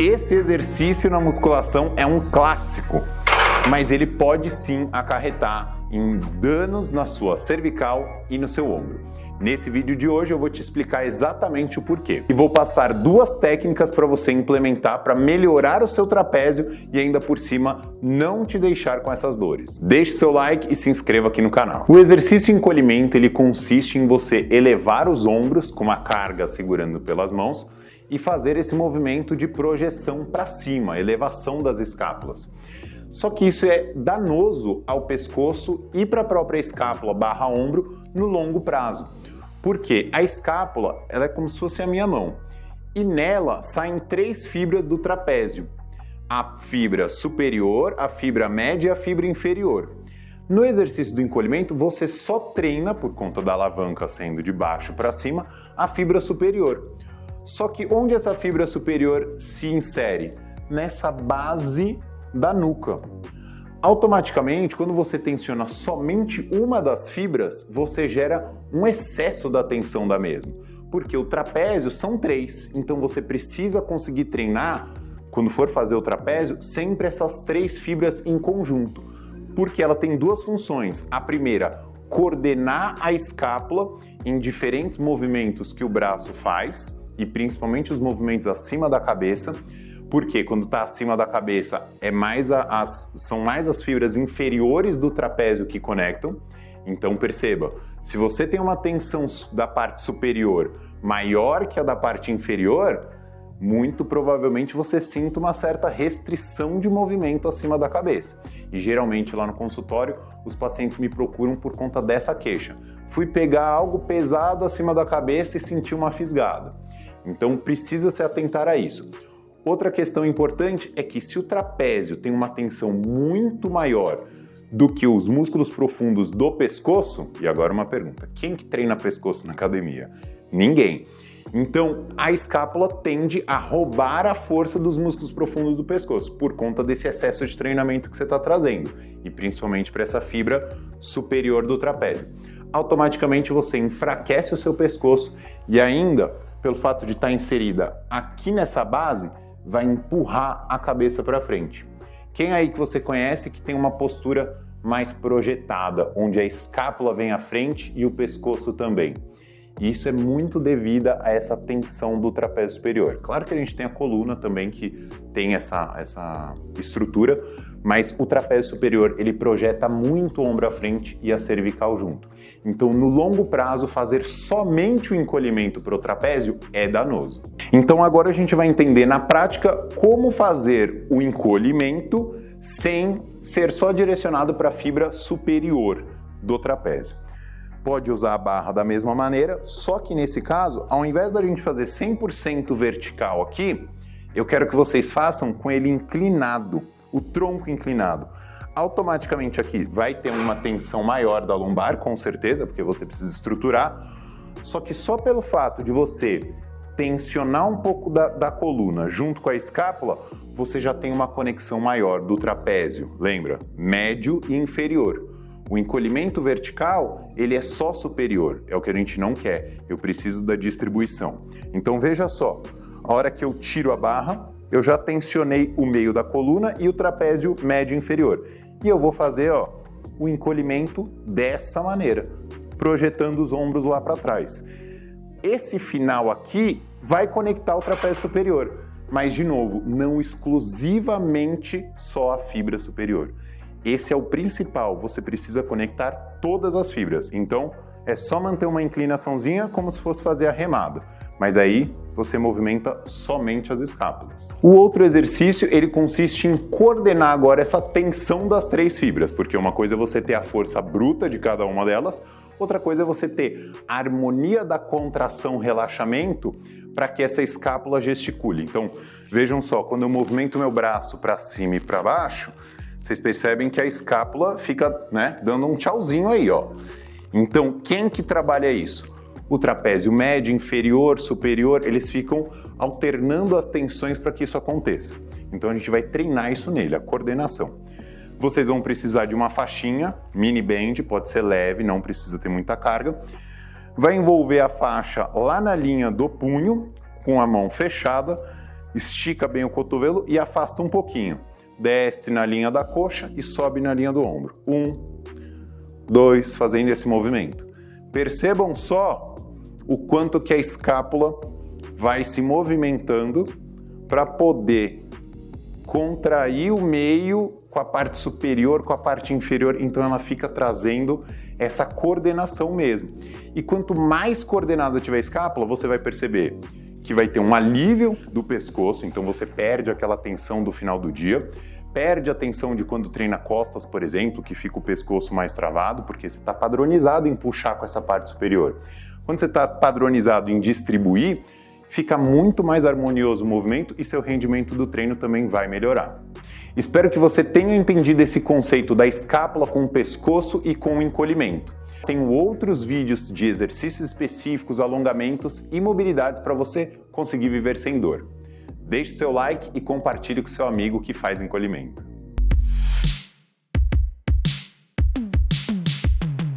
Esse exercício na musculação é um clássico, mas ele pode sim acarretar em danos na sua cervical e no seu ombro. Nesse vídeo de hoje eu vou te explicar exatamente o porquê. E vou passar duas técnicas para você implementar para melhorar o seu trapézio e ainda por cima não te deixar com essas dores. Deixe seu like e se inscreva aqui no canal. O exercício encolhimento ele consiste em você elevar os ombros com uma carga segurando pelas mãos e fazer esse movimento de projeção para cima, elevação das escápulas. Só que isso é danoso ao pescoço e para a própria escápula barra ombro no longo prazo. Porque a escápula ela é como se fosse a minha mão e nela saem três fibras do trapézio. A fibra superior, a fibra média e a fibra inferior. No exercício do encolhimento você só treina, por conta da alavanca sendo de baixo para cima, a fibra superior. Só que onde essa fibra superior se insere? Nessa base da nuca. Automaticamente, quando você tensiona somente uma das fibras, você gera um excesso da tensão da mesma. Porque o trapézio são três, então você precisa conseguir treinar, quando for fazer o trapézio, sempre essas três fibras em conjunto. Porque ela tem duas funções. A primeira, coordenar a escápula em diferentes movimentos que o braço faz, e principalmente os movimentos acima da cabeça, porque quando está acima da cabeça são mais as fibras inferiores do trapézio que conectam. Então perceba, se você tem uma tensão da parte superior maior que a da parte inferior, muito provavelmente você sinta uma certa restrição de movimento acima da cabeça. E geralmente lá no consultório os pacientes me procuram por conta dessa queixa. Fui pegar algo pesado acima da cabeça e senti uma fisgada. Então precisa se atentar a isso. Outra questão importante é que se o trapézio tem uma tensão muito maior do que os músculos profundos do pescoço, e agora uma pergunta, quem que treina pescoço na academia? Ninguém. Então a escápula tende a roubar a força dos músculos profundos do pescoço por conta desse excesso de treinamento que você está trazendo, e principalmente para essa fibra superior do trapézio. Automaticamente você enfraquece o seu pescoço e ainda, pelo fato de estar inserida aqui nessa base, vai empurrar a cabeça para frente. Quem aí que você conhece que tem uma postura mais projetada, onde a escápula vem à frente e o pescoço também? E isso é muito devida a essa tensão do trapézio superior. Claro que a gente tem a coluna também que tem essa estrutura, mas o trapézio superior ele projeta muito o ombro à frente e a cervical junto. Então, no longo prazo, fazer somente o encolhimento para o trapézio é danoso. Então, agora a gente vai entender na prática como fazer o encolhimento sem ser só direcionado para a fibra superior do trapézio. Pode usar a barra da mesma maneira, só que nesse caso, ao invés da gente fazer 100% vertical aqui, eu quero que vocês façam com ele inclinado, o tronco inclinado. Automaticamente aqui vai ter uma tensão maior da lombar, com certeza, porque você precisa estruturar, só que só pelo fato de você tensionar um pouco da coluna junto com a escápula, você já tem uma conexão maior do trapézio, lembra? Médio e inferior. O encolhimento vertical, ele é só superior, é o que a gente não quer, eu preciso da distribuição. Então veja só, a hora que eu tiro a barra, eu já tensionei o meio da coluna e o trapézio médio inferior. E eu vou fazer o encolhimento dessa maneira, projetando os ombros lá para trás. Esse final aqui vai conectar o trapézio superior, mas de novo, não exclusivamente só a fibra superior. Esse é o principal, você precisa conectar todas as fibras. Então, é só manter uma inclinaçãozinha como se fosse fazer a remada. Mas aí, você movimenta somente as escápulas. O outro exercício, ele consiste em coordenar agora essa tensão das três fibras, porque uma coisa é você ter a força bruta de cada uma delas, outra coisa é você ter a harmonia da contração-relaxamento para que essa escápula gesticule. Então, vejam só, quando eu movimento meu braço para cima e para baixo, vocês percebem que a escápula fica, dando um tchauzinho aí, ó. Então, quem que trabalha isso? O trapézio médio, inferior, superior, eles ficam alternando as tensões para que isso aconteça. Então, a gente vai treinar isso nele, a coordenação. Vocês vão precisar de uma faixinha, mini band, pode ser leve, não precisa ter muita carga. Vai envolver a faixa lá na linha do punho, com a mão fechada, estica bem o cotovelo e afasta um pouquinho. Desce na linha da coxa e sobe na linha do ombro. 1, 2, fazendo esse movimento. Percebam só o quanto que a escápula vai se movimentando para poder contrair o meio com a parte superior, com a parte inferior, então ela fica trazendo essa coordenação mesmo. E quanto mais coordenada tiver a escápula, você vai perceber que vai ter um alívio do pescoço, então você perde aquela tensão do final do dia, perde a tensão de quando treina costas, por exemplo, que fica o pescoço mais travado, porque você está padronizado em puxar com essa parte superior. Quando você está padronizado em distribuir, fica muito mais harmonioso o movimento e seu rendimento do treino também vai melhorar. Espero que você tenha entendido esse conceito da escápula com o pescoço e com o encolhimento. Tenho outros vídeos de exercícios específicos, alongamentos e mobilidades para você conseguir viver sem dor. Deixe seu like e compartilhe com seu amigo que faz encolhimento.